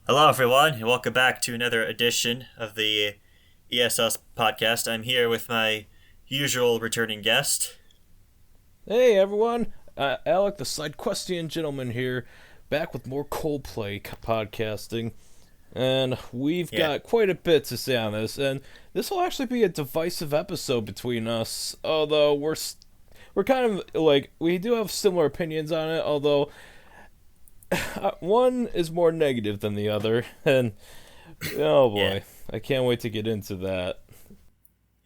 Hello, everyone, and welcome back to another edition of the ESS podcast. I'm here with my usual returning guest. Hey everyone, Alec the Side Question Gentleman here, back with more Coldplay podcasting, and we've Yeah, got quite a bit to say on this, and this will actually be a divisive episode between us, although we're kind of like, we do have similar opinions on it, although one is more negative than the other, and oh yeah. boy, I can't wait to get into that.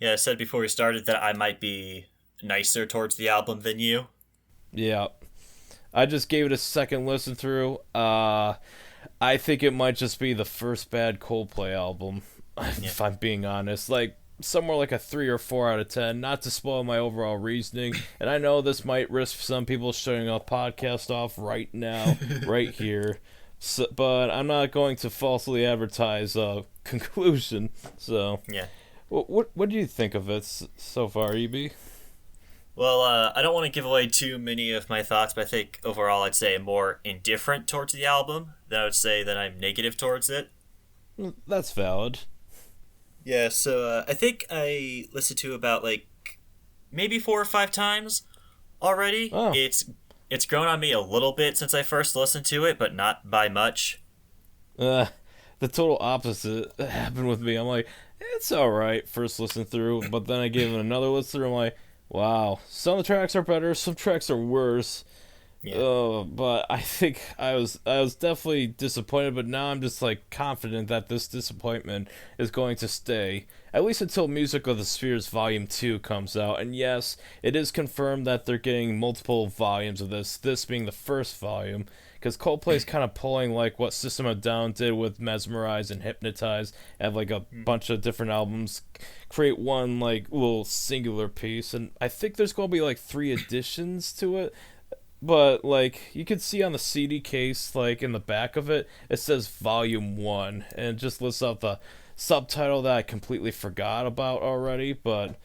Yeah, I said before we started that I might be nicer towards the album than you. Yeah, I just gave it a second listen through. I think it might just be the first bad Coldplay album, Yeah. if I'm being honest. Like, somewhere like a 3 or 4 out of 10, not to spoil my overall reasoning. And I know this might risk some people shutting a podcast off right now, right here. So, but I'm not going to falsely advertise a conclusion. So, Yeah. what do you think of it so far, EB? Well, I don't want to give away too many of my thoughts, but I think overall I'd say I'm more indifferent towards the album than I would say that I'm negative towards it. That's valid. Yeah, so I think I listened to about like maybe 4 or 5 times already. Oh, It's grown on me a little bit since I first listened to it, but not by much. Uh, the total opposite happened with me. I'm like, it's all right first listen through, but then I gave it another listen through. I'm like, wow, some of the tracks are better, some tracks are worse. Yeah, But I think I was definitely disappointed, but now I'm just like confident that this disappointment is going to stay at least until Music of the Spheres Volume 2 comes out. And yes, it is confirmed that they're getting multiple volumes of this being the first volume, because Coldplay's kind of pulling like what System of a Down did with Mesmerize and Hypnotize, have like a bunch of different albums, create one like little singular piece, and I think there's going to be like 3 editions to it. But like you can see on the CD case, like in the back of it, it says Volume One, and it just lists out the subtitle that I completely forgot about already. But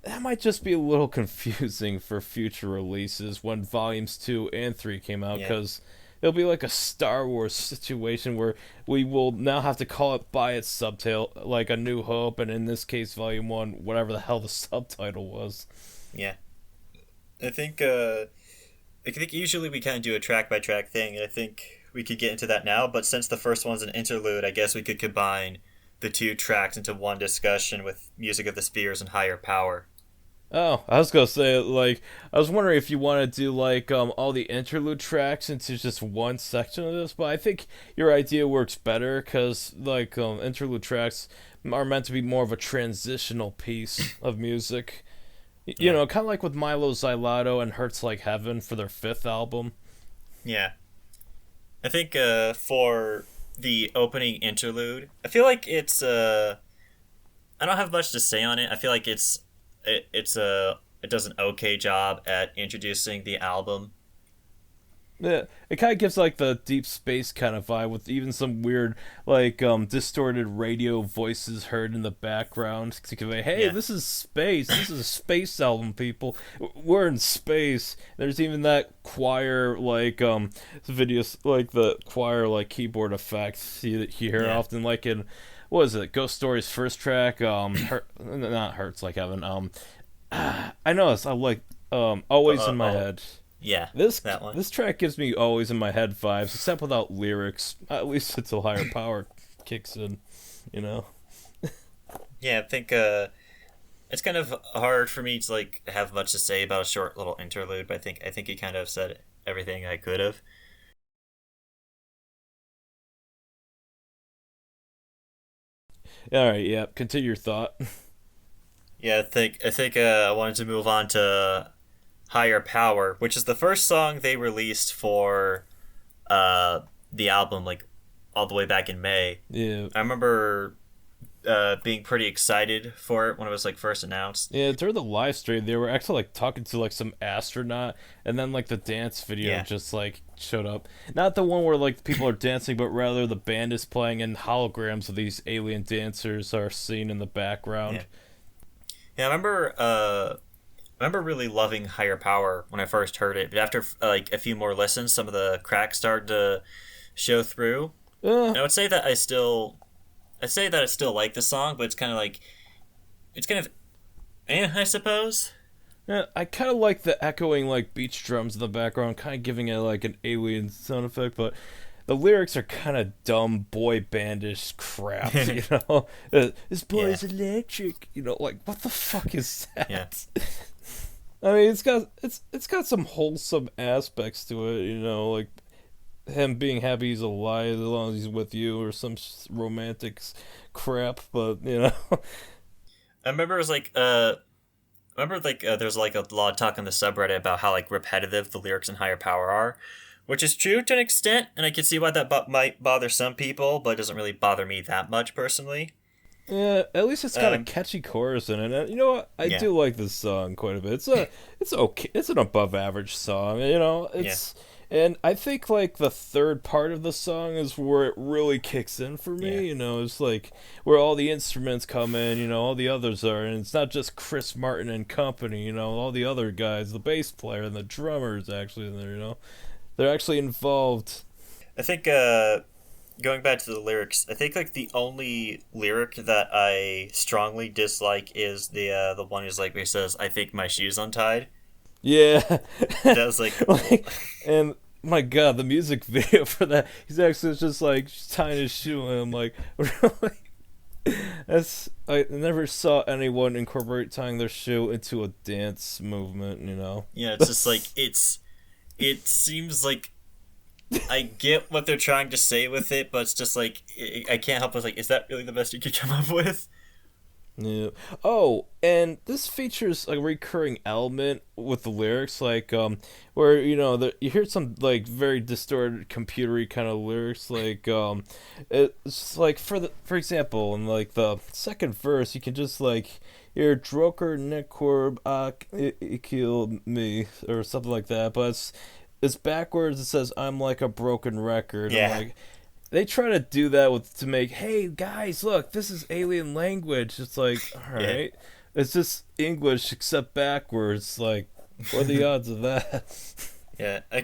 that might just be a little confusing for future releases when Volumes 2 and 3 came out, yeah, because it'll be like a Star Wars situation where we will now have to call it by its subtitle, like A New Hope, and in this case, Volume One, whatever the hell the subtitle was. yeah. I think I think usually we kind of do a track by track thing. I think we could get into that now, but since the first one's an interlude, I guess we could combine the two tracks into one discussion with Music of the Spheres and Higher Power. Oh, I was gonna say, like, I was wondering if you want to do like all the interlude tracks into just one section of this, but I think your idea works better because like interlude tracks are meant to be more of a transitional piece of music. You Yeah, know, kind of like with Milo Xyloto and Hurts Like Heaven for their fifth album. yeah. I think for the opening interlude, I feel like it's I don't have much to say on it. I feel like it does an okay job at introducing the album. Yeah, it kind of gives like the deep space kind of vibe with even some weird like distorted radio voices heard in the background to convey, "Hey, Yeah, this is space. This is a space album, people. We're in space." There's even that choir like videos like the choir like keyboard effects you hear yeah. often like in what is it? Ghost Story's first track not Hurts Like Heaven. I know it's I like Always in My Oh, Head. yeah, This that one. this track gives me always in my head vibes, except without lyrics. At least until Higher Power kicks in, you know. Yeah, I think it's kind of hard for me to like have much to say about a short little interlude, but I think you kind of said everything I could have. All right, yeah. Continue your thought. Yeah, I think I wanted to move on to Higher Power, which is the first song they released for uh the album, like all the way back in May. Yeah, I remember being pretty excited for it when it was like first announced. yeah. During the live stream, they were actually like talking to like some astronaut, and then like the dance video Yeah, just like showed up. Not the one where like people are dancing, but rather the band is playing, and holograms of these alien dancers are seen in the yeah, background. yeah. I remember really loving Higher Power when I first heard it, but after like a few more listens, some of the cracks started to show through. Uh, I would say that I still like the song, but it's kind of I suppose. yeah, I kind of like the echoing like beach drums in the background, kind of giving it like an alien sound effect. But the lyrics are kind of dumb boy bandish crap, you know. This boy's Yeah, electric, you know. Like what the fuck is that? yeah. I mean, it's got some wholesome aspects to it, you know, like him being happy he's alive as long as he's with you, or some romantic crap. But you know, I remember it was like there's like a lot of talk on the subreddit about how like repetitive the lyrics in Higher Power are, which is true to an extent, and I can see why that might bother some people, but it doesn't really bother me that much personally. yeah, at least it's got a Um, catchy chorus in it. And you know what? I yeah, do like this song quite a bit. It's okay. It's an above average song. You know, yeah, and I think like the third part of the song is where it really kicks in for yeah, me. You know, it's like where all the instruments come in. You know, all the others are, and it's not just Chris Martin and company. You know, all the other guys, the bass player and the drummers actually in there. You know, they're actually involved. I think going back to the lyrics, I think like the only lyric that I strongly dislike is the one who's like where he says, "I think my shoe's untied." Yeah. That was like, Like, and my god, the music video for that, he's actually just like tying his shoe, and I'm like, really? I never saw anyone incorporate tying their shoe into a dance movement, you know? yeah, it's just like it seems like I get what they're trying to say with it, but it's just like I can't help but like, is that really the best you could come up with? Yeah. Oh, and this features a recurring element with the lyrics, like where you know you hear some like very distorted, computery kind of lyrics, like it's like for example, in like the second verse, you can just like hear Droker Nekorb kill me or something like that, but it's backwards. It says I'm like a broken record. I'm Yeah, like, they try to do that with to make, hey guys, look, this is alien language. It's like, all yeah, right, it's just English except backwards. Like, what are the odds of that? yeah. I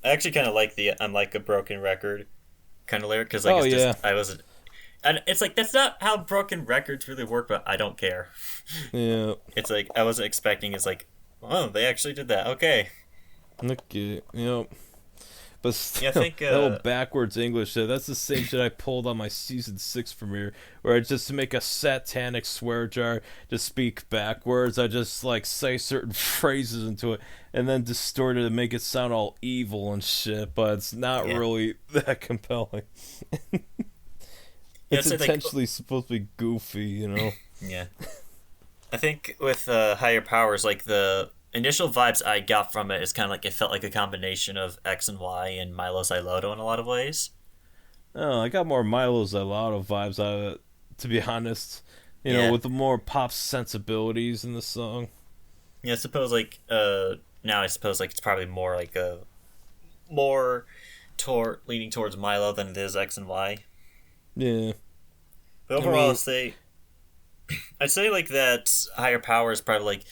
actually kind of like the "I'm like a broken record" kind of lyric because like Oh it's yeah, just I was, and it's like that's not how broken records really work, but I don't care. yeah. It's like I wasn't expecting. It's like, oh, they actually did that. Okay. Okay, you know, but Yeah, I still, think that whole backwards English shit, that's the same shit I pulled on my season 6 premiere, where I just make a satanic swear jar, just speak backwards. I just like say certain phrases into it, and then distort it and make it sound all evil and shit. But it's not yeah, really that compelling. yeah. It's It's like intentionally supposed to be goofy, you know. yeah. I think with higher powers, like the initial vibes I got from it is kind of like it felt like a combination of X and Y and Milo Xyloto in a lot of ways. Oh, I got more Milo Xyloto vibes out of it, to be honest. You know, Yeah, with the more pop sensibilities in the song. yeah. I suppose like now I suppose like it's probably more like a more leaning towards Milo than it is X and Y. Yeah. But I overall, mean, I'd say like that higher power is probably like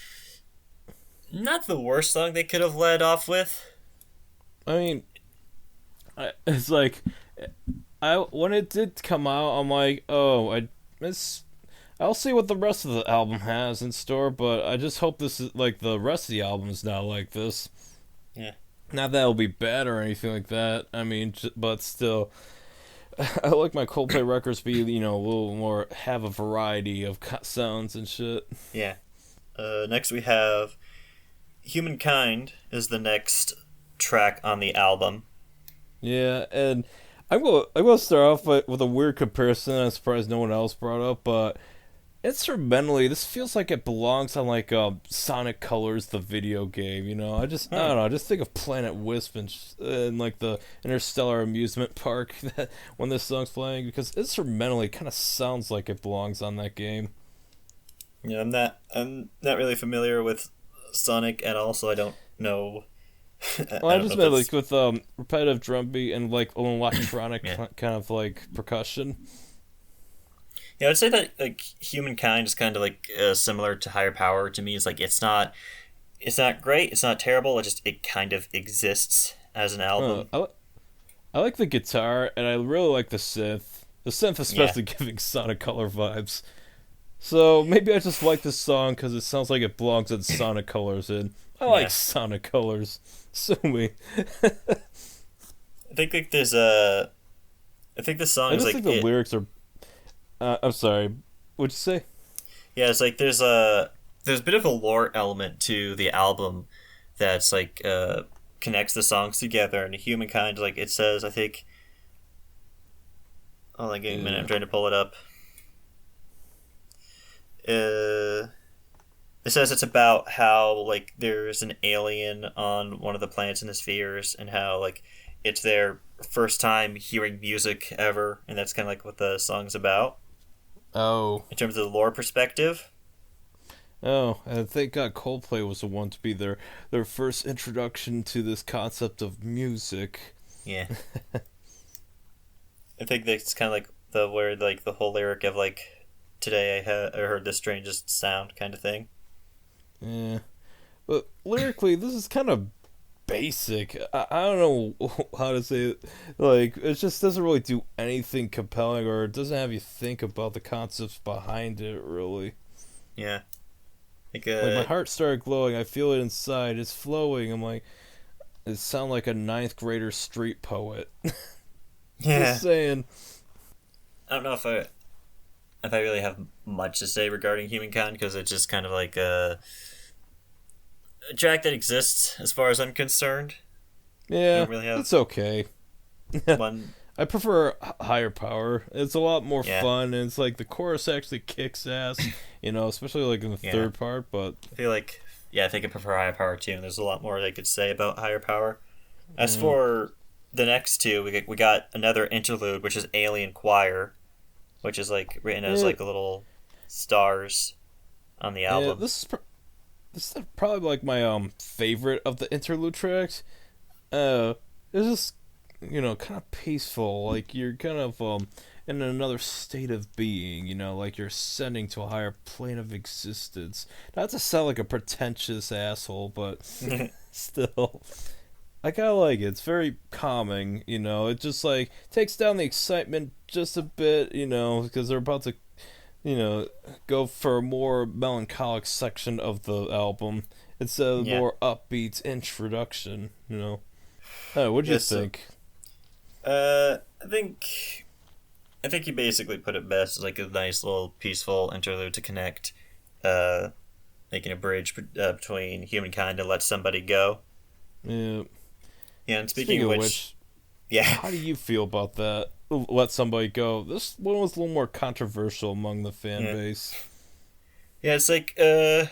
not the worst song they could have led off with. I mean, it's like I when it did come out, I'm like, oh, I'll see what the rest of the album has in store, but I just hope this is like the rest of the album is not like this. Yeah, Not that it'll be bad or anything like that. I mean, but still, I like my Coldplay records be, you know, a little more, have a variety of sounds and shit. yeah. Next we have Humankind is the next track on the album. Yeah, and I'm gonna start off with a weird comparison. I'm surprised no one else brought up, but instrumentally, this feels like it belongs on like Sonic Colors, the video game. You know, I Hmm. don't know. I just think of Planet Wisp and like the Interstellar amusement park that when this song's playing, because instrumentally, it kind of sounds like it belongs on that game. Yeah, I'm not really familiar with Sonic, and also I don't know. I Well, I don't know just if meant that's like with repetitive drum beat and like electronic yeah. kind of like percussion. Yeah, I'd say that like Humankind is kind of like similar to Higher Power to me. It's like it's not great, it's not terrible. It kind of exists as an Uh, album. I, I like the guitar, and I really like the synth. The synth especially giving Sonic Color vibes. So maybe I just like this song because it sounds like it belongs in Sonic Colors, and I like Sonic Colors. Sue me. I think like there's a. I think the song I is just like think the lyrics are. I'm sorry. What'd you say? Yeah, it's like there's a bit of a lore element to the album that's like connects the songs together. And Humankind, like it says, I think. Oh, like a minute, I'm trying to pull it up. It says it's about how like there's an alien on one of the planets in the spheres, and how like it's their first time hearing music ever, and that's kind of like what the song's about. Oh. In terms of the lore perspective. Oh, I think Coldplay was the one to be their first introduction to this concept of music. Yeah. I think that's kind of like the where like the whole lyric of like today I heard the strangest sound kind of thing. Yeah, but lyrically this is kind of basic. I don't know how to say it. Like it just doesn't really do anything compelling, or it doesn't have you think about the concepts behind it really. Yeah. Like my heart started glowing. I feel it inside. It's flowing. I'm like, it sounds like a ninth grader street poet. Yeah. Just saying. I don't know if I really have much to say regarding Humankind, because it's just kind of like a track that exists as far as I'm concerned. Yeah, don't really have it's okay. one. I prefer Higher Power. It's a lot more fun, and it's like the chorus actually kicks ass, especially like in the third part. But I feel like, I think I prefer Higher Power too, and there's a lot more I could say about Higher Power. As for the next two, we got another interlude, which is Alien Choir, which is like written as like little stars on the album. Yeah, this is probably like my favorite of the interlude tracks. It's just kind of peaceful, like you're kind of in another state of being, like you're ascending to a higher plane of existence. Not to sound like a pretentious asshole, but still, I kind of like it. It's very calming, it just like takes down the excitement just a bit, because they're about to go for a more melancholic section of the album. It's a more upbeat introduction, what'd you think? I think you basically put it best. It's like a nice little peaceful interlude to connect, making a bridge between Humankind and Let Somebody Go. Yeah. Yeah, and speaking of which, how do you feel about that? Let Somebody Go. This one was a little more controversial among the fan base. Yeah, it's like I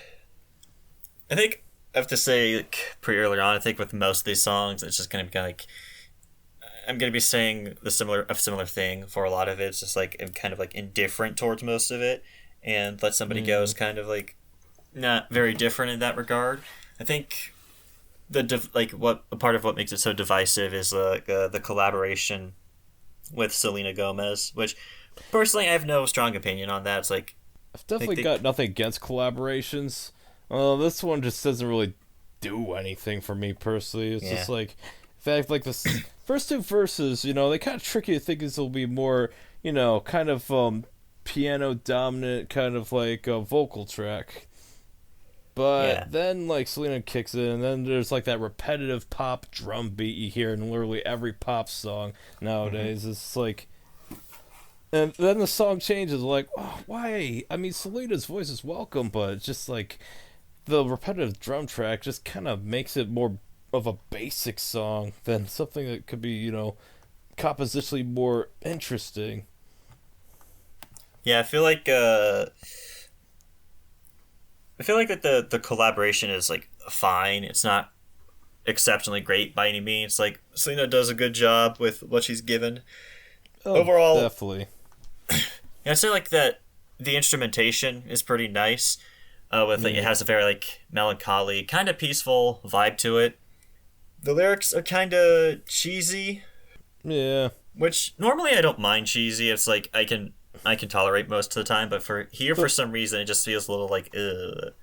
think I have to say like, pretty early on. I think with most of these songs, it's just gonna be like I'm gonna be saying a similar thing for a lot of it. It's just like I'm kind of like indifferent towards most of it, and Let Somebody Go is kind of like not very different in that regard. I think what a part of what makes it so divisive is the collaboration with Selena Gomez, which personally I have no strong opinion on that. It's like I've definitely got nothing against collaborations. This one just doesn't really do anything for me personally. It's just like, in fact, like the first two verses, they kind of trick you to think this will be more, kind of piano dominant, kind of like a vocal track. But then, like, Selena kicks in, and then there's, like, that repetitive pop drum beat you hear in literally every pop song nowadays. Mm-hmm. It's like... And then the song changes, like, oh, why? I mean, Selena's voice is welcome, but it's just, like, the repetitive drum track just kind of makes it more of a basic song than something that could be, compositionally more interesting. Yeah, I feel like that the collaboration is like fine. It's not exceptionally great by any means. Like Selena does a good job with what she's given. Overall, definitely. I'd say like that the instrumentation is pretty nice. It has a very like melancholy, kind of peaceful vibe to it. The lyrics are kind of cheesy. Yeah. Which normally I don't mind cheesy. It's like I can tolerate most of the time, but for some reason it just feels a little like ugh.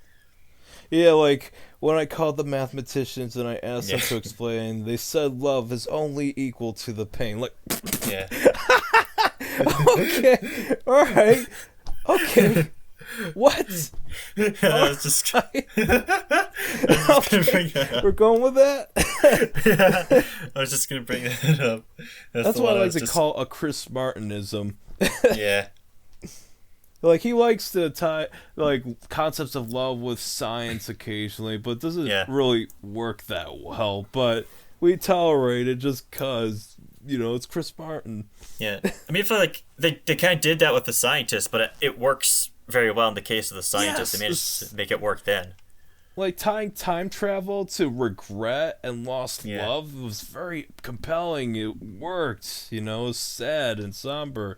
Yeah, like when I called the mathematicians and I asked them Yeah. to explain, they said love is only equal to the pain. Like, Yeah. okay, all right, okay, what? I All was just, right, I was just gonna bring okay, that we're up. going with that. Yeah, I was just gonna bring that up. That's That's the what one I I like was to just. call a Chris Martinism. Yeah. Like he likes to tie like concepts of love with science occasionally, but doesn't Yeah. really work that well. But we tolerate it just cause it's Chris Martin. Yeah. I mean, I feel like they kind of did that with the scientist, but it works very well in the case of the scientist. They Yes, managed to make it work then. like tying time travel to regret and lost Yeah. love was very compelling. It worked. It was sad and somber,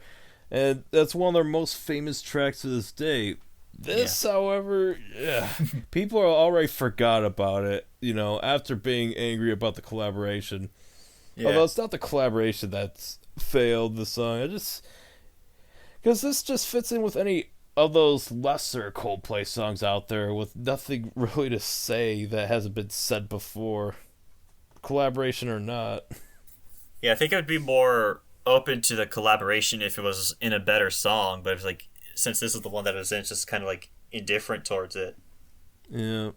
and that's one of their most famous tracks to this day. Yeah. This, however, people are already forgot about it, after being angry about the collaboration. Although Yeah. it's not the collaboration that's failed the song. I just because this just fits in with any of those lesser Coldplay songs out there with nothing really to say that hasn't been said before, collaboration or not. Yeah. I think it would be more open to the collaboration if it was in a better song, but it's like since this is the one that it was in, it's just kind of like indifferent towards it. Yeah.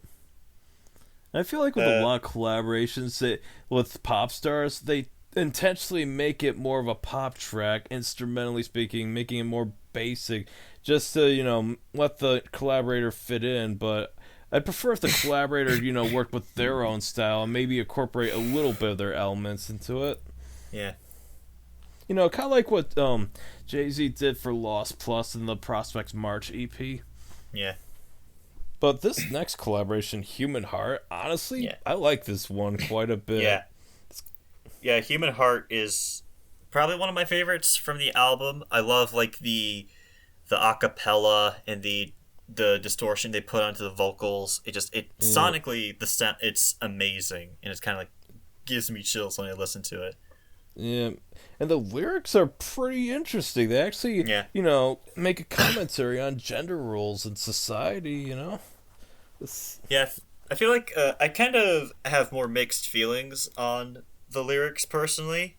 I feel like with a Uh. lot of collaborations with pop stars, they intentionally make it more of a pop track, instrumentally speaking, making it more basic, just to, let the collaborator fit in. But I'd prefer if the collaborator, worked with their own style and maybe incorporate a little bit of their elements into it. Yeah. Kind of like what Jay-Z did for Lost Plus in the Prospects March EP. Yeah. But this next collaboration, Human Heart, honestly, Yeah. I like this one quite a bit. Yeah. Yeah. Human Heart is probably one of my favorites from the album. I love like the acapella and the distortion they put onto the vocals. It sonically the sound it's amazing, and it's kind of like gives me chills when I listen to it. Yeah, and the lyrics are pretty interesting. They actually, Yeah. make a commentary on gender roles in society. It's, Yeah, I feel like I kind of have more mixed feelings on the lyrics personally.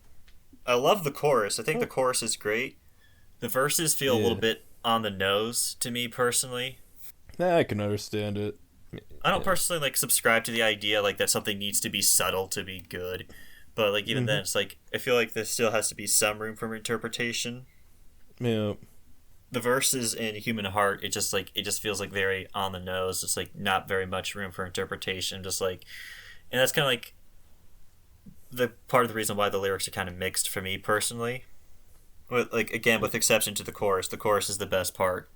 I love the chorus. I think the chorus is great. The verses feel a little yeah, bit on the nose to me personally. I can understand it. I don't Yeah. personally like subscribe to the idea like that something needs to be subtle to be good. But like even Hmm. then it's like I feel like there still has to be some room for interpretation. Yeah, The verses in Human Heart, it just feels like very on the nose. It's like not very much room for interpretation. Just like, and that's kind of like the part of the reason why the lyrics are kind of mixed for me personally. But like again, with exception to the chorus is the best part,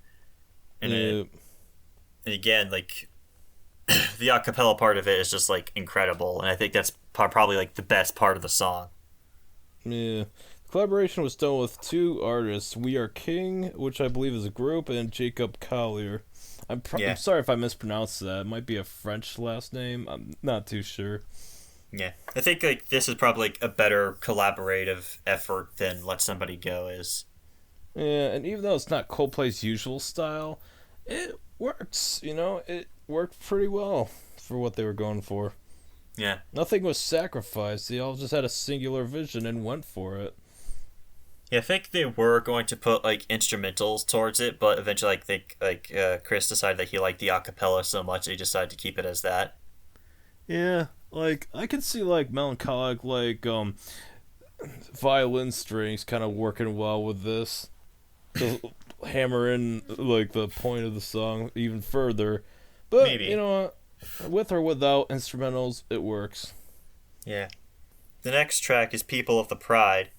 and yeah, and again like the acapella part of it is just like incredible, and I think that's probably like the best part of the song. yeah. Collaboration was done with two artists, We Are King, which I believe is a group, and Jacob Collier. I'm Yeah, sorry if I mispronounced that. It might be a French last name. I'm not too sure. yeah. I think like this is probably like a better collaborative effort than Let Somebody Go is. Yeah, and even though it's not Coldplay's usual style, it works. It worked pretty well for what they were going for. Yeah. Nothing was sacrificed. They all just had a singular vision and went for it. Yeah, I think they were going to put like instrumentals towards it, but eventually, Chris decided that he liked the acapella so much, he decided to keep it as that. Yeah, like I can see like melancholic, like violin strings kind of working well with this. To hammer in like the point of the song even further. But you Maybe. know what? With or without instrumentals, it works. Yeah. The next track is "People of the Pride,"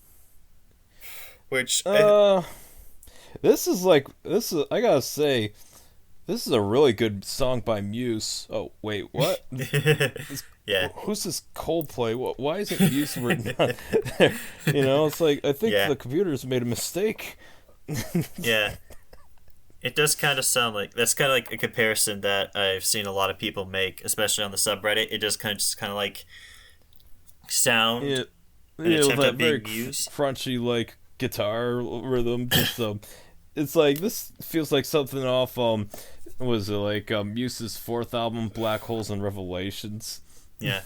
which Uh, I gotta say, this is a really good song by Muse. Oh wait, what? yeah, Who's this Coldplay? Why isn't Muse written on there? It's like I think yeah, the computers made a mistake. yeah. It does kind of sound like that's kind of like a comparison that I've seen a lot of people make, especially on the subreddit. It does kind of like Yeah, sound an with attempt that at very being Muse. crunchy like guitar rhythm. Just It's like this feels like something off was it like Muse's fourth album, Black Holes and Revelations? Yeah.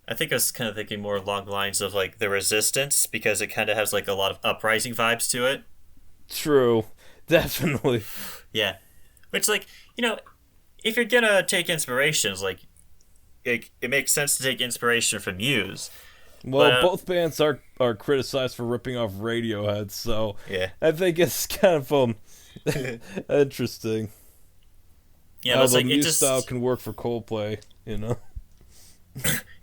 I think I was kind of thinking more along the lines of like The Resistance, because it kind of has like a lot of uprising vibes to it. True. Definitely. Yeah. Which, like, if you're gonna take inspirations, like, it makes sense to take inspiration from Muse. Well, But, both bands are criticized for ripping off Radiohead, so yeah. I think it's kind of interesting. Yeah, How but it's the like, it Muse just... style can work for Coldplay, Yeah,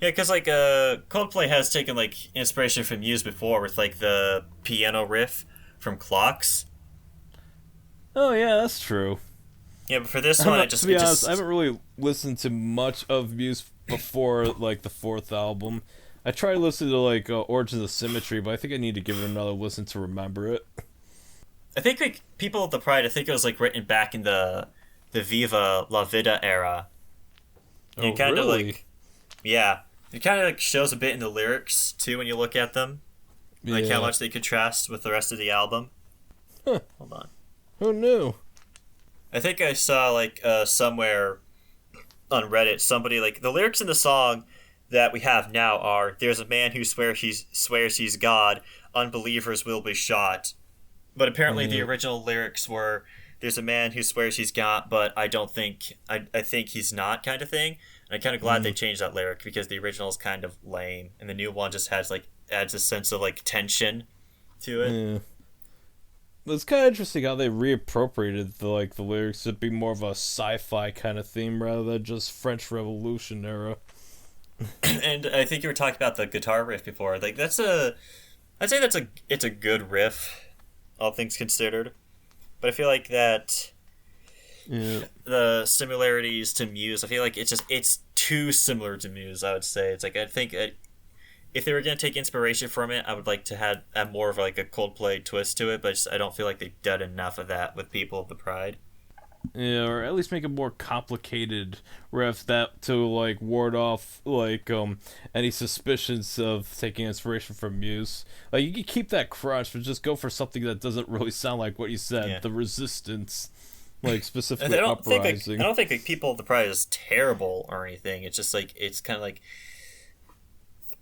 because, like, Coldplay has taken, like, inspiration from Muse before with, like, the piano riff from Clocks. Oh yeah, that's true. Yeah, but for this one, To be honest, I haven't really listened to much of Muse before like the fourth album. I tried listening to like Origins of Symmetry, but I think I need to give it another listen to remember it. I think, like, People of the Pride, I think it was, like, written back in the Viva La Vida era. Oh, It kind of, really? like... Yeah. It kind of, like, shows a bit in the lyrics, too, when you look at them. Like, Yeah. how much they contrast with the rest of the album. Huh. Hold on. Who knew? I think I saw, like, somewhere on Reddit, somebody, like, the lyrics in the song that we have now are, "There's a man who swears he's God, unbelievers will be shot." But apparently the original lyrics were, "There's a man who swears he's God, but I think he's not," kind of thing. And I'm kind of glad they changed that lyric, because the original is kind of lame, and the new one just adds a sense of, like, tension to it. Yeah. But it's kind of interesting how they reappropriated the lyrics to be more of a sci-fi kind of theme rather than just French Revolution era. And I think you were talking about the guitar riff before. Like, I'd say it's a good riff, all things considered. But I feel like that Yeah. the similarities to Muse, I feel like it's too similar to Muse, I would say. It's like, I think if they were going to take inspiration from it, I would like to have more of like a Coldplay twist to it, but I don't feel like they've done enough of that with People of the Pride. Yeah, or at least make a more complicated riff that to like ward off like any suspicions of taking inspiration from Muse. Like you could keep that crunch, but just go for something that doesn't really sound like what you said. Yeah. The Resistance, like specifically I don't uprising. think like People of the Pride is terrible or anything. It's just like, it's kind of like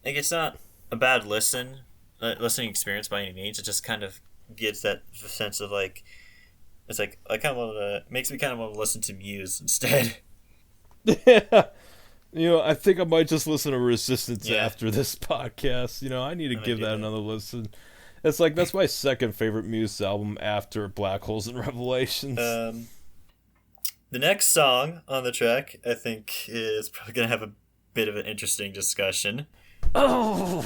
it's not a bad listening experience by any means. It just kind of gives that sense of like, it's like, I kind of want to, makes me kind of want to listen to Muse instead. Yeah. I think I might just listen to Resistance Yeah. after this podcast. I need to might give do that that. another listen. It's like that's my second favorite Muse album after Black Holes and Revelations. The next song on the track, I think, is probably going to have a bit of an interesting discussion. Oh,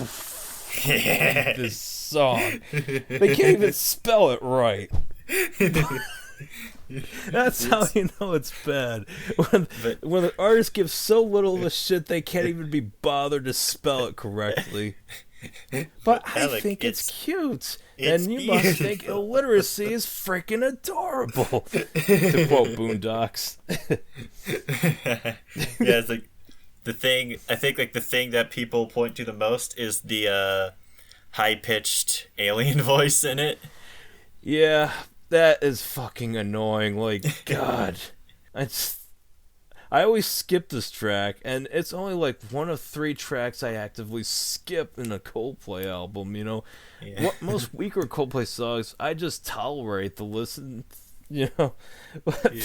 this song. They can't even spell it right. That's how you know it's bad. When the artist gives so little of a shit, they can't even be bothered to spell it correctly. But I Alec, think it's cute. it's And you must think beautiful. illiteracy is freaking adorable. To quote Boondocks. Yeah, it's like the thing, I think like the thing that people point to the most is the high-pitched alien voice in it. Yeah, that is fucking annoying. Like, God. I always skip this track, and it's only like one of 3 tracks I actively skip in a Coldplay album, Yeah. What most weaker Coldplay songs, I just tolerate the listen, But Yeah.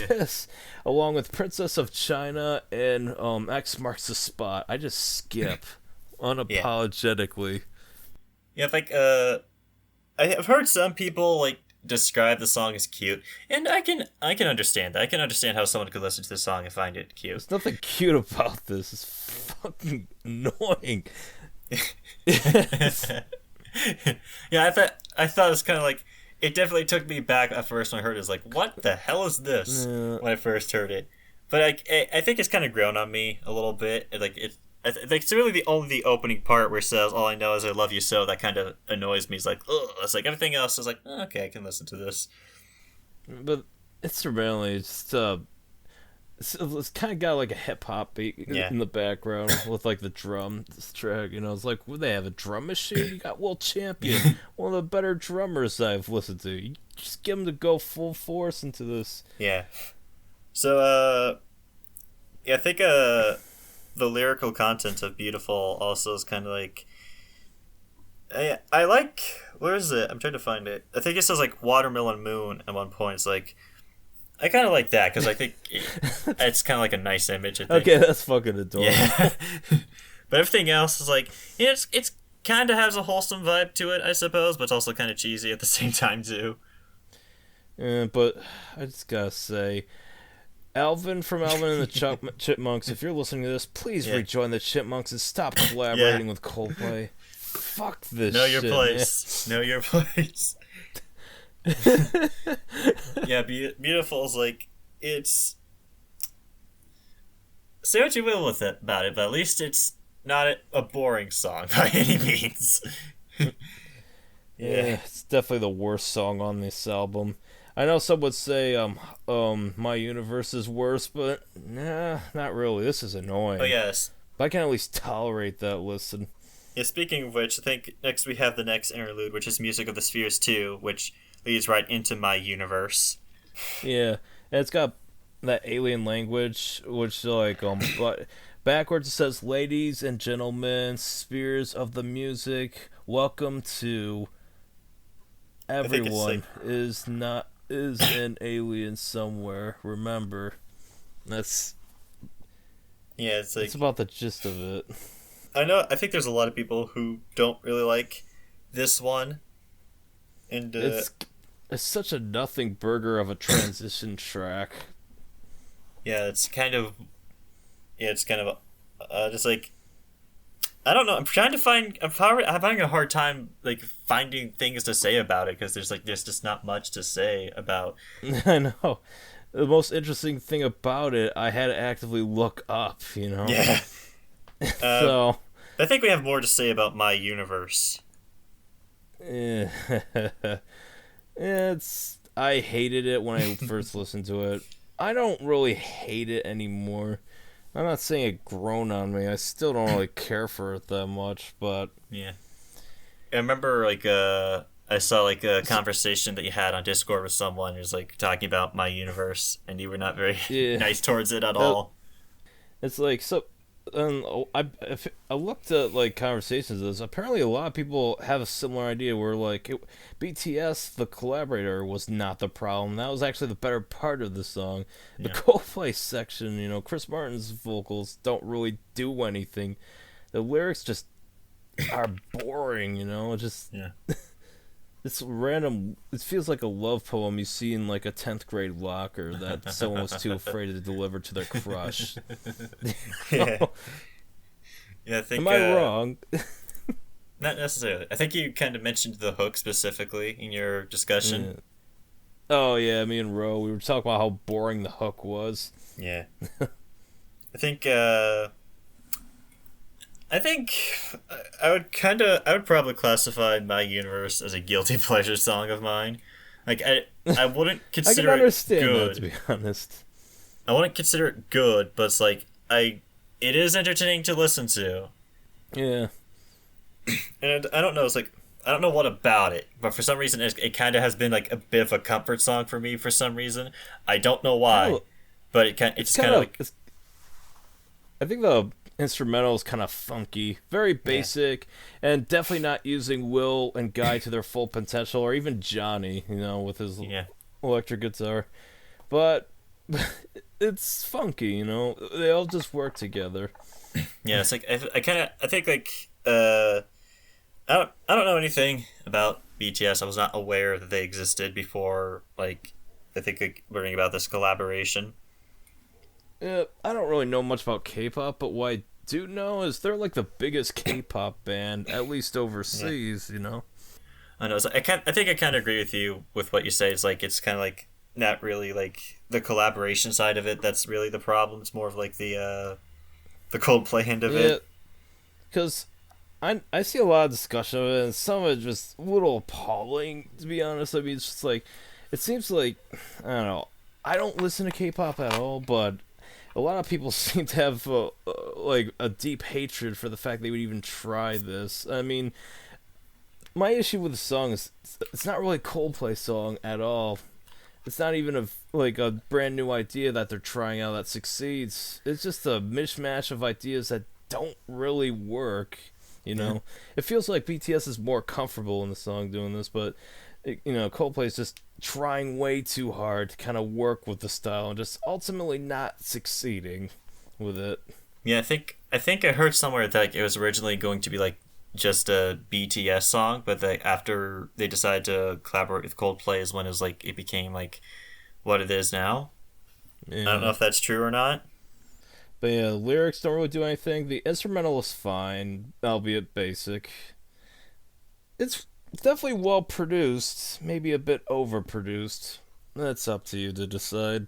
this, along with Princess of China and X Marks the Spot, I just skip unapologetically. Yeah, like I've heard some people like describe the song as cute, and I can understand that. I can understand how someone could listen to the song and find it cute. There's nothing cute about this. It's fucking annoying. Yeah, I thought it was kind of like, it definitely took me back at first when I heard it. It was like, what the hell is this? Yeah. When I first heard it, but I think it's kind of grown on me a little bit. Like it's really only the opening part where it says, "All I know is I love you so," that kind of annoys me. It's like, ugh. It's like everything else is like, okay, I can listen to this. But instrumentally, it's it's kind of got like a hip hop beat Yeah. in the background with like the drum track. You know, it's like, would they have a drum machine? You got Will Champion, one of the better drummers I've listened to. You just get him to go full force into this. Yeah. So, yeah, I think the lyrical content of Biutyful also is kind of like. I like. Where is it? I'm trying to find it. I think it says like Watermelon Moon at one point. It's like. I kind of like that because I think it's kind of like a nice image. I think. Okay, that's fucking adorable. Yeah. But everything else is like, it's kind of has a wholesome vibe to it, I suppose, but it's also kind of cheesy at the same time too. Yeah, but I just gotta say, Alvin from Alvin and the Chipmunks, if you're listening to this, please rejoin the Chipmunks and stop collaborating with Coldplay. Fuck this Know shit, your place. Man. Know your place. Yeah, Biutyful is like, it's. Say what you will with it about it, but at least it's not a boring song by any means. Yeah, it's definitely the worst song on this album. I know some would say My Universe is worse, but nah, not really. This is annoying. Oh yes. But I can at least tolerate that listen. Yeah, speaking of which, I think next we have the next interlude, which is Music of the Spheres 2, which leads right into My Universe. Yeah, and it's got that alien language, which like but backwards it says, "Ladies and gentlemen, spheres of the music, welcome to everyone is an alien somewhere. Remember." That's it's like, it's about the gist of it. I think there's a lot of people who don't really like this one. And it's such a nothing burger of a transition track. Yeah, it's kind of just like, I don't know. I'm having a hard time like finding things to say about it because there's just not much to say about. I know. The most interesting thing about it, I had to actively look up. You know. Yeah. So I think we have more to say about My Universe. I hated it when I first listened to it. I don't really hate it anymore. I'm not saying it grown on me. I still don't really care for it that much, but yeah. I remember like I saw like a conversation that you had on Discord with someone who's like talking about My Universe, and you were not very nice towards it at all. It's like so. I looked at like conversations of this. Apparently, a lot of people have a similar idea where like BTS, the collaborator, was not the problem. That was actually the better part of the song. The Coldplay section, you know, Chris Martin's vocals don't really do anything. The lyrics just are boring. You know, it's random. It feels like a love poem you see in like a 10th grade locker that someone was too afraid to deliver to their crush. Yeah. Yeah, I think. Am I wrong? Not necessarily. I think you kind of mentioned the hook specifically in your discussion. Yeah. Oh yeah, me and Ro, we were talking about how boring the hook was. Yeah. I think I would probably classify My Universe as a guilty pleasure song of mine. Like I wouldn't consider I can understand it good. that, to be honest. I wouldn't consider it good, but it's like it is entertaining to listen to. Yeah. And I don't know, it's like I don't know what about it, but for some reason it kind of has been like a bit of a comfort song for me for some reason. I don't know why, but it's kind of like. I think the instrumental is kind of funky, very basic, and definitely not using Will and Guy to their full potential, or even Johnny, you know, with his electric guitar. But it's funky, you know. They all just work together. Yeah, it's like I think like I don't know anything about BTS. I was not aware that they existed before. Like I think like, learning about this collaboration. I don't really know much about K-pop, but what I do know is they're like the biggest K-pop band, at least overseas. You know. I know. So I think I kind of agree with you with what you say. It's like it's kind of like not really like the collaboration side of it. That's really the problem. It's more of like the Coldplay end of it. Because I see a lot of discussion of it, and some of it just a little appalling, to be honest. I mean, it's just like, it seems like, I don't know, I don't listen to K-pop at all, but a lot of people seem to have like a deep hatred for the fact they would even try this. I mean, my issue with the song is it's not really a Coldplay song at all. It's not even a brand new idea that they're trying out that succeeds. It's just a mishmash of ideas that don't really work. You know, it feels like BTS is more comfortable in the song doing this, but Coldplay is just trying way too hard to kind of work with the style and just ultimately not succeeding with it. Yeah, I think I heard somewhere that it was originally going to be like just a BTS song, but after they decided to collaborate with Coldplay is when it became like what it is now. Yeah. I don't know if that's true or not. But yeah, the lyrics don't really do anything. The instrumental is fine, albeit basic. It's definitely well produced, maybe a bit overproduced. That's up to you to decide.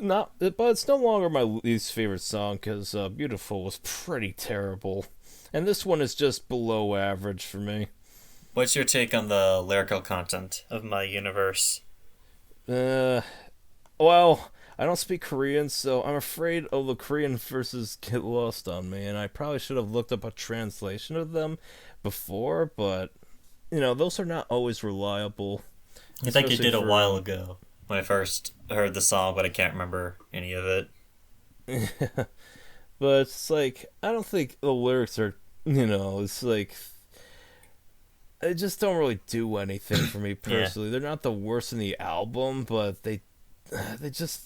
But it's no longer my least favorite song because Biutyful was pretty terrible, and this one is just below average for me. What's your take on the lyrical content of My Universe? Well, I don't speak Korean, so I'm afraid all the Korean verses get lost on me, and I probably should have looked up a translation of them before, but those are not always reliable. I think you did a while ago when I first heard the song, but I can't remember any of it. But it's like, I don't think the lyrics are, it's like, they just don't really do anything for me personally. Yeah. They're not the worst in the album, but they just,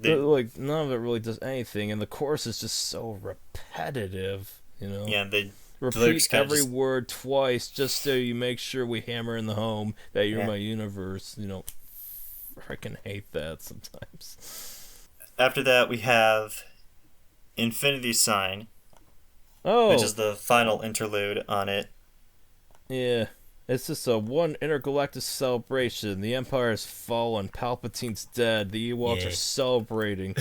like, none of it really does anything, and the chorus is just so repetitive, Yeah, they repeat every word twice just so you make sure we hammer in the home that you're my universe. Freaking hate that sometimes. After that, we have Infinity Sign, which is the final interlude on it. Yeah, it's just a one intergalactic celebration. The Empire has fallen. Palpatine's dead. The Ewoks are celebrating.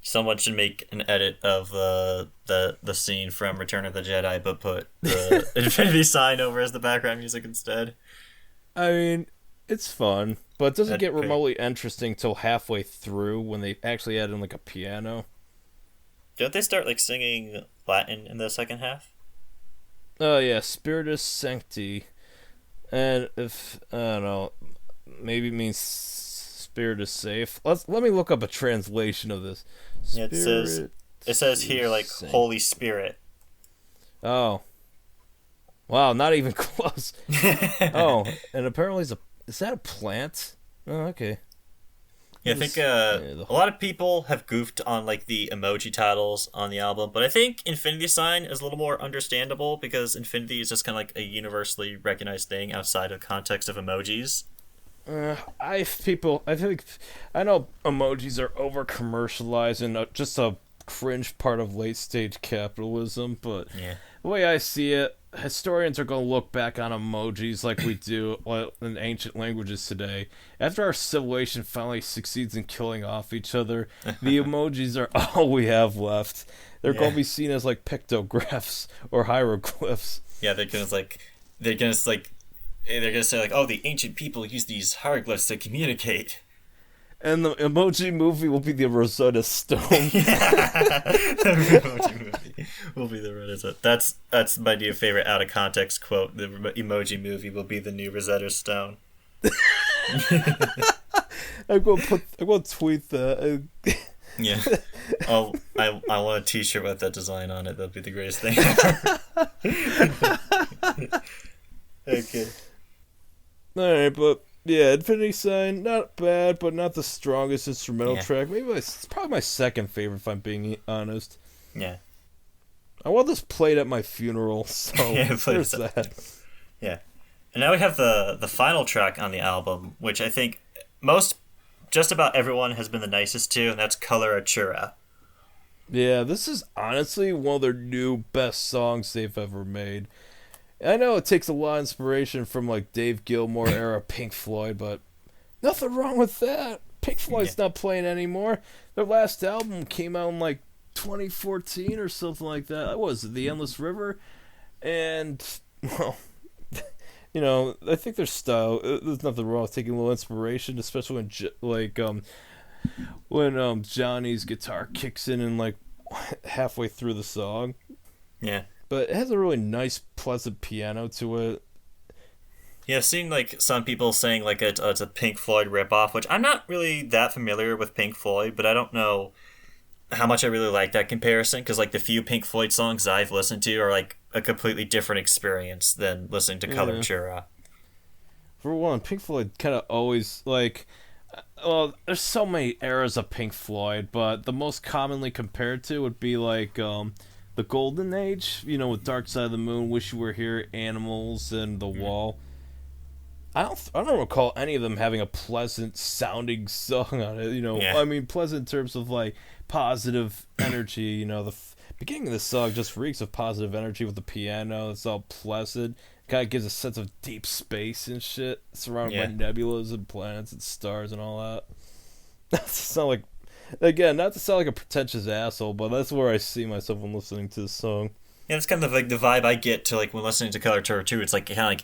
Someone should make an edit of the scene from Return of the Jedi, but put the Infinity Sign over as the background music instead. I mean, it's fun, but it doesn't get remotely interesting till halfway through when they actually add in like a piano. Don't they start like singing Latin in the second half? Oh yeah, Spiritus Sancti, and if I don't know, maybe it means spirit is safe. Let me look up a translation of this. Yeah, it says here like Holy Spirit. Oh, wow, not even close. Oh, and apparently is that a plant? Oh, okay. Yeah, I think a lot of people have goofed on like the emoji titles on the album, but I think Infinity Sign is a little more understandable because Infinity is just kind of like a universally recognized thing outside of context of emojis. I know emojis are over commercialized and just a cringe part of late stage capitalism, but the way I see it, historians are going to look back on emojis like we do in ancient languages today. After our civilization finally succeeds in killing off each other, the emojis are all we have left. They're going to be seen as like pictographs or hieroglyphs. Yeah, they're gonna say like, oh, the ancient people used these hieroglyphs to communicate. And the Emoji Movie will be the Rosetta Stone. The Emoji Movie will be the Rosetta Stone. That's my new favorite out of context quote. The Emoji Movie will be the new Rosetta Stone. I'm going to tweet that. Yeah. I want a t-shirt with that design on it. That'd be the greatest thing ever. Okay. Alright, but yeah, Infinity Sign, not bad, but not the strongest instrumental track. Maybe it's probably my second favorite, if I'm being honest. Yeah. I want this played at my funeral, so there's that. Yeah. And now we have the final track on the album, which I think just about everyone has been the nicest to, and that's Coloratura. Yeah, this is honestly one of their new best songs they've ever made. I know it takes a lot of inspiration from like Dave Gilmour era Pink Floyd, but nothing wrong with that. Pink Floyd's not playing anymore. Their last album came out in like 2014 or something like that. What was it, The Endless River? And, well, I think their style, there's nothing wrong with taking a little inspiration, especially when when Johnny's guitar kicks in and like halfway through the song. Yeah. But it has a really nice, pleasant piano to it. Yeah, I've seen like some people saying like it's a Pink Floyd ripoff, which I'm not really that familiar with Pink Floyd, but I don't know how much I really like that comparison because like the few Pink Floyd songs I've listened to are like a completely different experience than listening to Coloratura. For one, Pink Floyd kind of always like. Well, there's so many eras of Pink Floyd, but the most commonly compared to would be like the Golden Age, with Dark Side of the Moon, Wish You Were Here, Animals, and The Wall. I don't recall any of them having a pleasant sounding song on it. Yeah. I mean, pleasant in terms of like positive energy. The beginning of the song just reeks of positive energy with the piano. It's all pleasant. Kind of gives a sense of deep space and shit, surrounded by nebulas and planets and stars and all that. Not to sound like, again, not to sound like a pretentious asshole, but that's where I see myself when listening to this song. Yeah, it's kind of like the vibe I get to like when listening to Coloratura too. It's like kind of like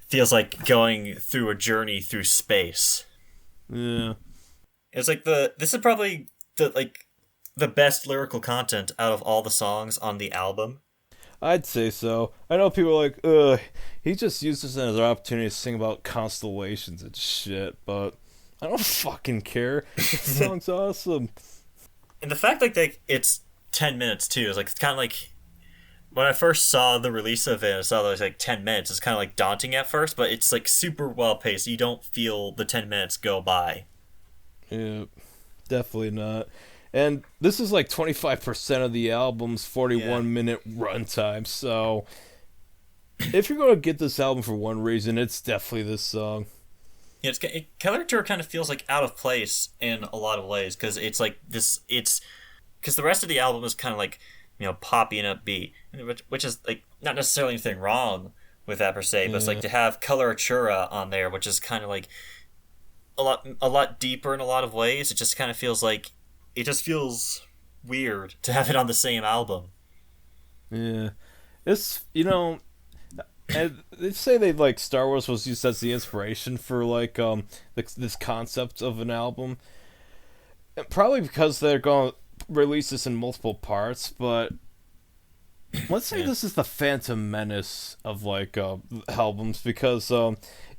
feels like going through a journey through space. Yeah. It's like this is probably the best lyrical content out of all the songs on the album. I'd say so. I know people are like, ugh, he just used this as an opportunity to sing about constellations and shit, but I don't fucking care. This song's awesome. And the fact like it's 10 minutes too is like it's kind of like when I first saw the release of it, I saw that it was like 10 minutes. It's kind of like daunting at first, but it's like super well paced. You don't feel the 10 minutes go by. Yeah, definitely not. And this is like 25% of the album's 41-minute runtime, so if you're going to get this album for one reason, it's definitely this song. Yeah, Coloratura kind of feels like out of place in a lot of ways because it's like this. It's because the rest of the album is kind of like poppy and upbeat, which is like not necessarily anything wrong with that per se, but it's like to have Coloratura on there, which is kind of like a lot deeper in a lot of ways. It just kind of feels like. It just feels weird to have it on the same album. Yeah. It's, and they say like Star Wars was used as the inspiration for like this concept of an album. And probably because they're going to release this in multiple parts, but let's say this is the Phantom Menace of like albums because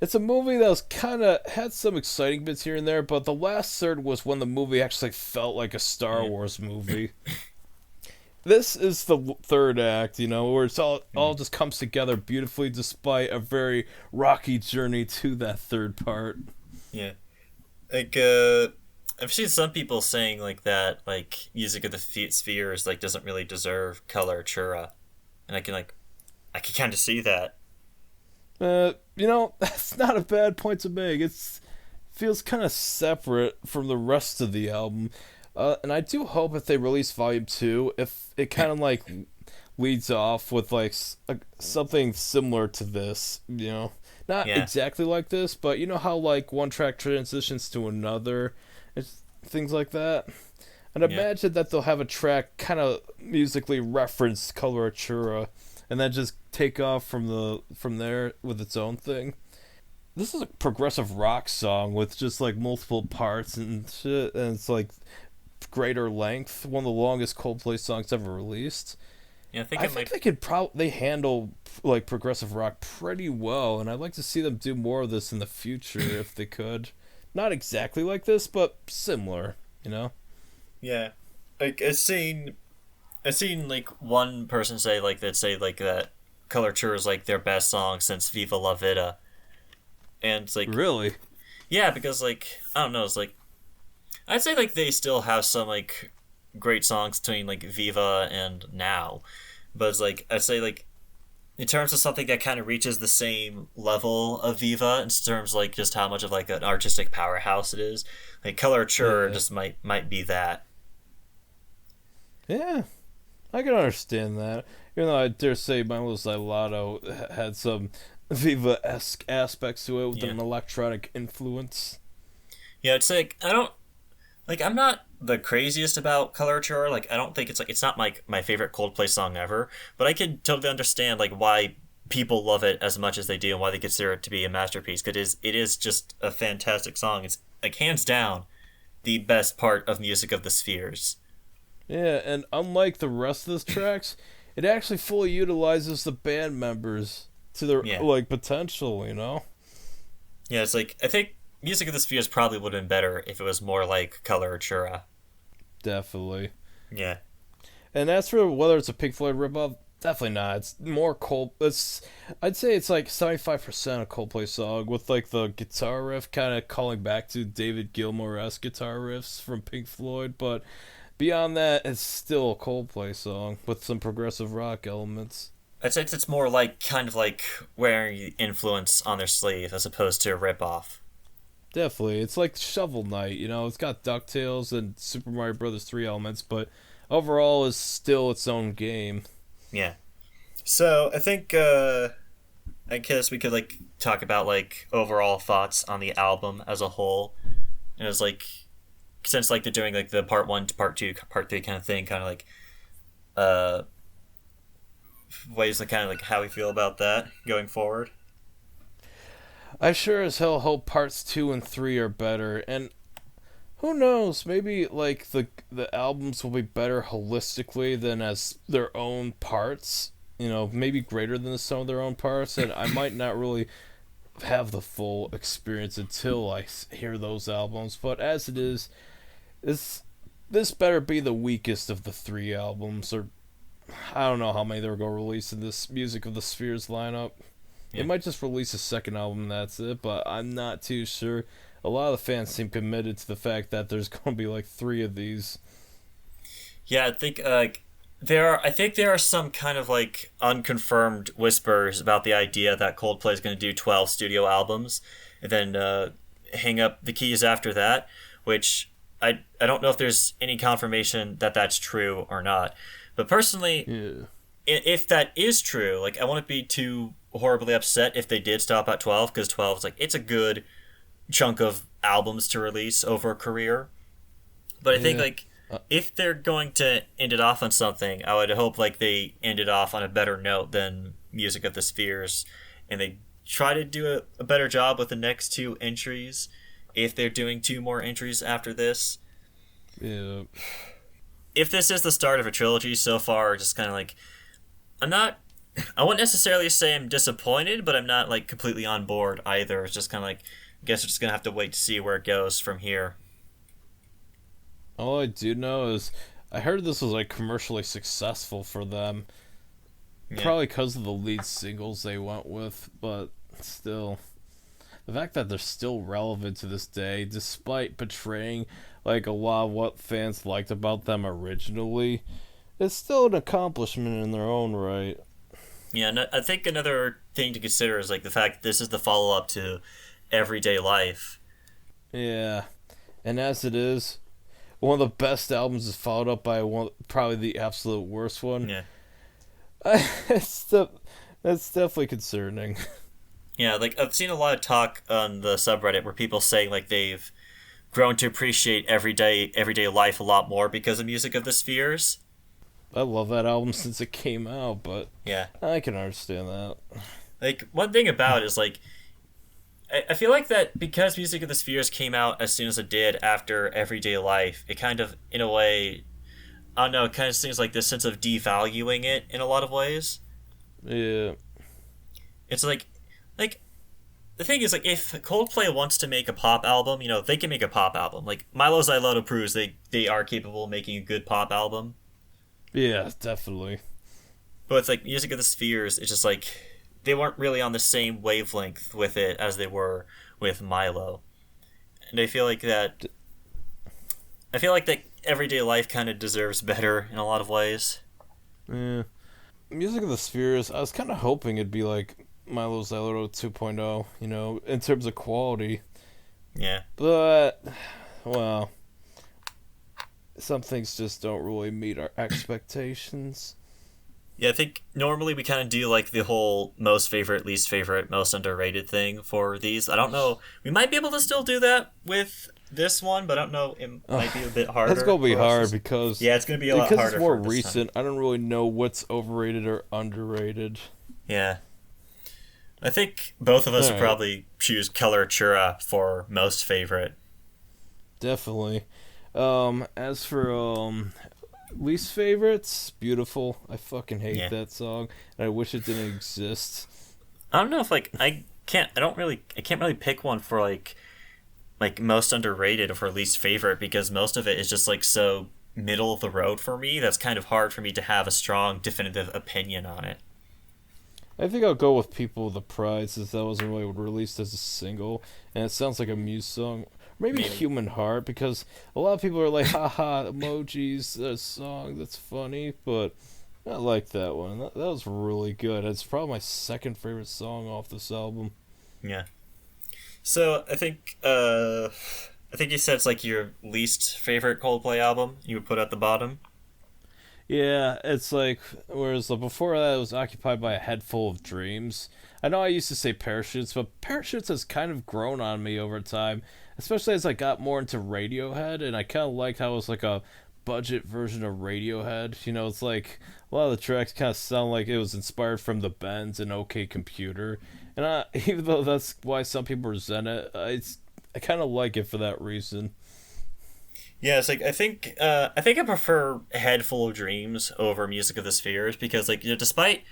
it's a movie that was kind of had some exciting bits here and there, but the last third was when the movie actually felt like a Star Wars movie. This is the third act, where it's all just comes together beautifully despite a very rocky journey to that third part. Yeah. Like I've seen some people saying like that like Music of the Spheres like doesn't really deserve Coloratura. And I can kind of see that. That's not a bad point to make. It feels kind of separate from the rest of the album. And I do hope if they release Volume 2, if it kind of like leads off with like something similar to this, Not exactly like this, but you know how like one track transitions to another, it's things like that. And imagine that they'll have a track kind of musically reference Coloratura, and then just take off from there with its own thing. This is a progressive rock song with just like multiple parts and shit, and it's like greater length. One of the longest Coldplay songs ever released. Yeah, I think they could they handle like progressive rock pretty well, and I'd like to see them do more of this in the future if they could. Not exactly like this, but similar. Yeah, like I've seen like one person say like that Coloratura is like their best song since Viva La Vida, and it's like really, yeah, because like I don't know, it's like I'd say like they still have some like great songs between like Viva and Now, but it's like I'd say like in terms of something that kind of reaches the same level of Viva in terms of like just how much of like an artistic powerhouse it is, like Coloratura just might be that. Yeah, I can understand that. Even though I dare say My Little Xyloto had some Viva-esque aspects to it with an electronic influence. Yeah, it's like I'm not the craziest about Coloratura. Like I don't think it's not my favorite Coldplay song ever, but I can totally understand like why people love it as much as they do and why they consider it to be a masterpiece. Because it is just a fantastic song. It's like hands down the best part of Music of the Spheres. Yeah, and unlike the rest of the tracks, it actually fully utilizes the band members to their Yeah. like potential, you know? Yeah, it's like, I think Music of the Spheres probably would have been better if it was more like Coloratura. Definitely. Yeah. And as for whether it's a Pink Floyd ripoff, definitely not. It's more I'd say it's like 75% a Coldplay song with like the guitar riff kind of calling back to David Gilmour-esque guitar riffs from Pink Floyd, but beyond that, it's still a Coldplay song with some progressive rock elements. I'd say it's more like kind of like wearing the influence on their sleeve as opposed to a ripoff. Definitely. It's like Shovel Knight, you know, it's got DuckTales and Super Mario Bros. 3 elements, but overall is still its own game. Yeah. So I think I guess we could like talk about like overall thoughts on the album as a whole. And it's like since like they're doing like the part 1 to part 2, part 3 kind of thing, kind of like ways like kind of like how we feel about that going forward. I sure as hell hope parts 2 and 3 are better, and who knows, maybe like the albums will be better holistically than as their own parts, you know, maybe greater than the sum of their own parts, and I might not really have the full experience until I hear those albums, but as it is, this better be the weakest of the 3 albums, or I don't know how many they're going to release in this Music of the Spheres lineup. Yeah. It might just release a second album and that's it, but I'm not too sure. A lot of the fans seem committed to the fact that there's going to be like 3 of these. Yeah, I think I think there are some kind of like unconfirmed whispers about the idea that Coldplay is going to do 12 studio albums and then hang up the keys after that, which I don't know if there's any confirmation that that's true or not. But personally, Yeah. if that is true, like I wouldn't be too horribly upset if they did stop at 12, because 12 is like it's a good chunk of albums to release over a career. But I think like if they're going to end it off on something, I would hope like they end it off on a better note than Music of the Spheres, and they try to do a better job with the next 2 entries if they're doing 2 more entries after this. Yeah. If this is the start of a trilogy so far, just kind of like I wouldn't necessarily say I'm disappointed, but I'm not like completely on board either. It's just kind of like I guess we're just gonna have to wait to see where it goes from here. All I do know is I heard this was like commercially successful for them. Yeah. Probably because of the lead singles they went with, but still. The fact that they're still relevant to this day, despite betraying like a lot of what fans liked about them originally, it's still an accomplishment in their own right. Yeah, and I think another thing to consider is like the fact that this is the follow up to Everyday Life. Yeah, and as it is, one of the best albums is followed up by probably the absolute worst one. Yeah. That's definitely concerning. Yeah, like I've seen a lot of talk on the subreddit where people saying like they've grown to appreciate everyday life a lot more because of Music of the Spheres. I love that album since it came out, but Yeah. I can understand that. Like one thing about it is like I feel like that because Music of the Spheres came out as soon as it did after Everyday Life, it kind of in a way I don't know, it kind of seems like this sense of devaluing it in a lot of ways. Yeah. It's like the thing is like if Coldplay wants to make a pop album, you know, they can make a pop album. Like Milo Xyloto proves they are capable of making a good pop album. Yeah, definitely. But it's like Music of the Spheres, it's just like they weren't really on the same wavelength with it as they were with Milo. And I feel like that Everyday Life kind of deserves better in a lot of ways. Yeah. Music of the Spheres, I was kind of hoping it'd be like Milo Xyloto 2.0, you know, in terms of quality. Yeah. But, well, some things just don't really meet our expectations. Yeah, I think normally we kind of do like the whole most favorite, least favorite, most underrated thing for these. I don't know. We might be able to still do that with this one, but I don't know. It might be a bit harder. It's going to be for us. hard because... Yeah, it's going to be a lot harder. Because it's more for this recent, time. I don't really know what's overrated or underrated. Yeah. I think both of us would Alright. probably choose Coloratura for most favorite. Definitely. As for least favorites, Biutyful. I fucking hate Yeah. that song, and I wish it didn't exist. I don't know if like I can't really pick one for like most underrated or for least favorite because most of it is just like so middle of the road for me. That's kind of hard for me to have a strong definitive opinion on it. I think I'll go with People with the Pride since that wasn't really released as a single, and it sounds like a Muse song. Maybe Maybe. Human Heart, because a lot of people are like, haha, Emojis, that song, that's funny, but I like that one. That was really good. It's probably my second favorite song off this album. Yeah. So I think you said it's like your least favorite Coldplay album you would put at the bottom. Yeah, it's like, whereas before that it was occupied by a head full of dreams. I know I used to say Parachutes, but Parachutes has kind of grown on me over time, especially as I got more into Radiohead, and I kind of liked how it was like a budget version of Radiohead. You know, it's like a lot of the tracks kind of sound like it was inspired from the Bends and OK Computer, and even though that's why some people resent it, I kind of like it for that reason. Yeah, it's like I think I prefer Head Full of Dreams over Music of the Spheres because like despite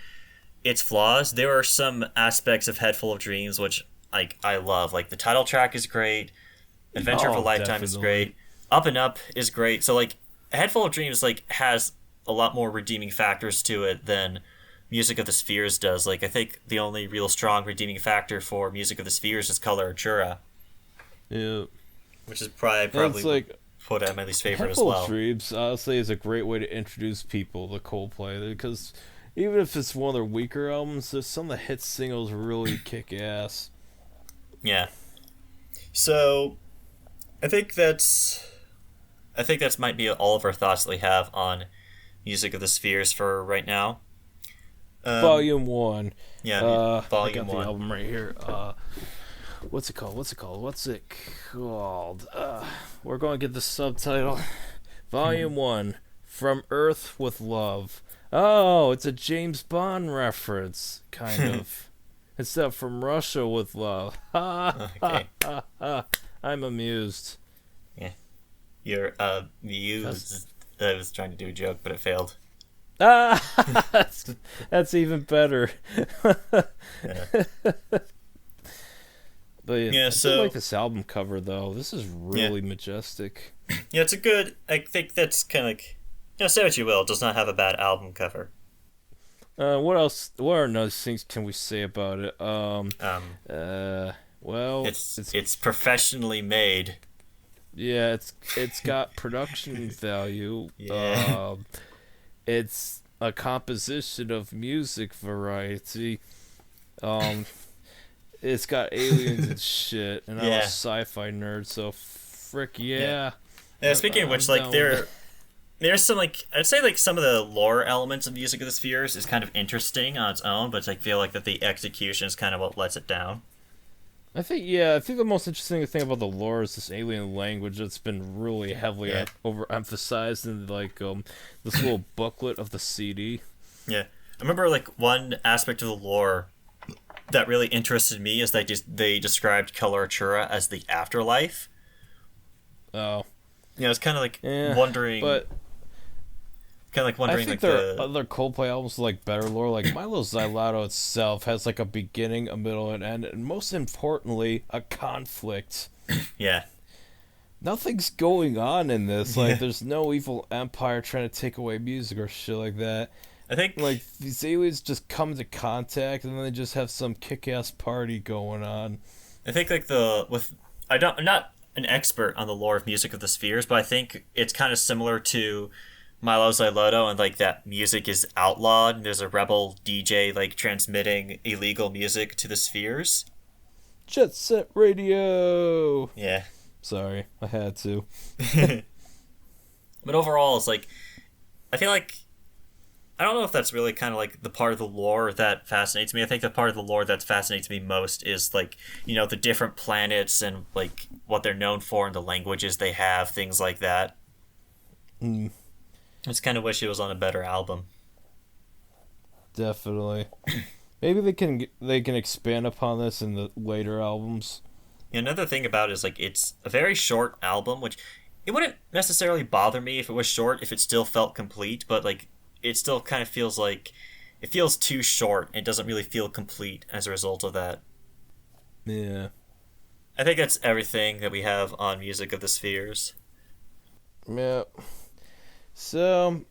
its flaws, there are some aspects of Head Full of Dreams which like I love. Like the title track is great, Adventure of a Oh, Lifetime is definitely. great, Up and Up is great. So like Head Full of Dreams like has a lot more redeeming factors to it than Music of the Spheres does. Like I think the only real strong redeeming factor for Music of the Spheres is Coloratura, Yeah. which is probably And it's would like put at my least favorite as Handful of well. Dreams, honestly, is a great way to introduce people to Coldplay because even if it's one of their weaker albums, there's some of the hit singles really kick ass. Yeah. So I think that's might be all of our thoughts that we have on Music of the Spheres for right now. Volume 1. Yeah, I Volume got the One. album right here. What's it called? We're going to get the subtitle. Volume 1. From Earth with Love. Oh, it's a James Bond reference, kind of. It's that From Russia with Love. Ha ha Okay. ha ha. I'm amused. Yeah, your That's, Muse. I was trying to do a joke, but it failed. that's even better. Yeah. But yeah, Yeah. I do like So this album cover though. This is yeah, really majestic. yeah. It's a good. I think that's kind of like. Say what you will. It does not have a bad album cover. What else? What are other things can we say about it? Um, Well, it's professionally made. yeah, it's got production value. Yeah. It's a composition of music variety. Um, it's got aliens and shit, and I'm a Yeah. sci-fi nerd, so frick Yeah. yeah. Yeah. Speaking of I'm which, like down with it. there's some like I'd say like some of the lore elements of Music of the Spheres is kind of interesting on its own, but I feel like that the execution is kind of what lets it down. I think the most interesting thing about the lore is this alien language that's been really heavily Yeah. overemphasized in like this little booklet of the CD. Yeah, I remember like one aspect of the lore that really interested me is they described Coloratura as the afterlife. Oh, It's kind of like yeah, wondering, but I think like there are the other Coldplay albums with, like better lore. Like Milo Xyloto itself has like a beginning, a middle, and end, and most importantly, a conflict. yeah Nothing's going on in this. Like, yeah. there's no evil empire trying to take away music or shit like that. I think Like, these aliens just come into contact, and then they just have some kick-ass party going on. like the with I'm not an expert on the lore of Music of the Spheres, but I think it's kind of similar to Milo Xyloto and like that music is outlawed and there's a rebel DJ like transmitting illegal music to the spheres. Jet Set Radio! Yeah. Sorry, I had to. But overall it's like I feel like I don't know if that's really kind of like the part of the lore that fascinates me. I think the part of the lore that fascinates me most is like, the different planets and like what they're known for and the languages they have, things like that. Mm, I just kind of wish it was on a better album. definitely. Maybe they can expand upon this in the later albums. Another thing about it is like it's a very short album, which it wouldn't necessarily bother me if it was short, if it still felt complete, but like it still kind of feels like it feels too short. It doesn't really feel complete as a result of that. Yeah. I think that's everything that we have on Music of the Spheres. Yeah. So,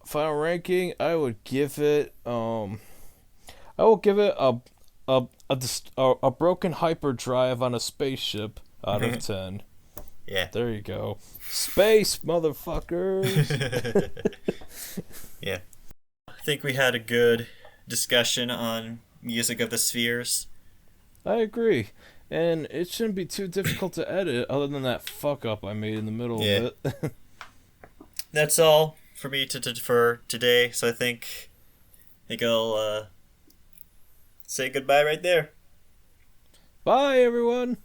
final ranking, I would give it I will give it a broken hyperdrive on a spaceship out of 10. Yeah. There you go. Space, motherfuckers. Yeah. I think we had a good discussion on Music of the Spheres. I agree. And it shouldn't be too difficult to edit other than that fuck up I made in the middle of it. That's all for me for today, so I think I'll say goodbye right there. Bye, everyone.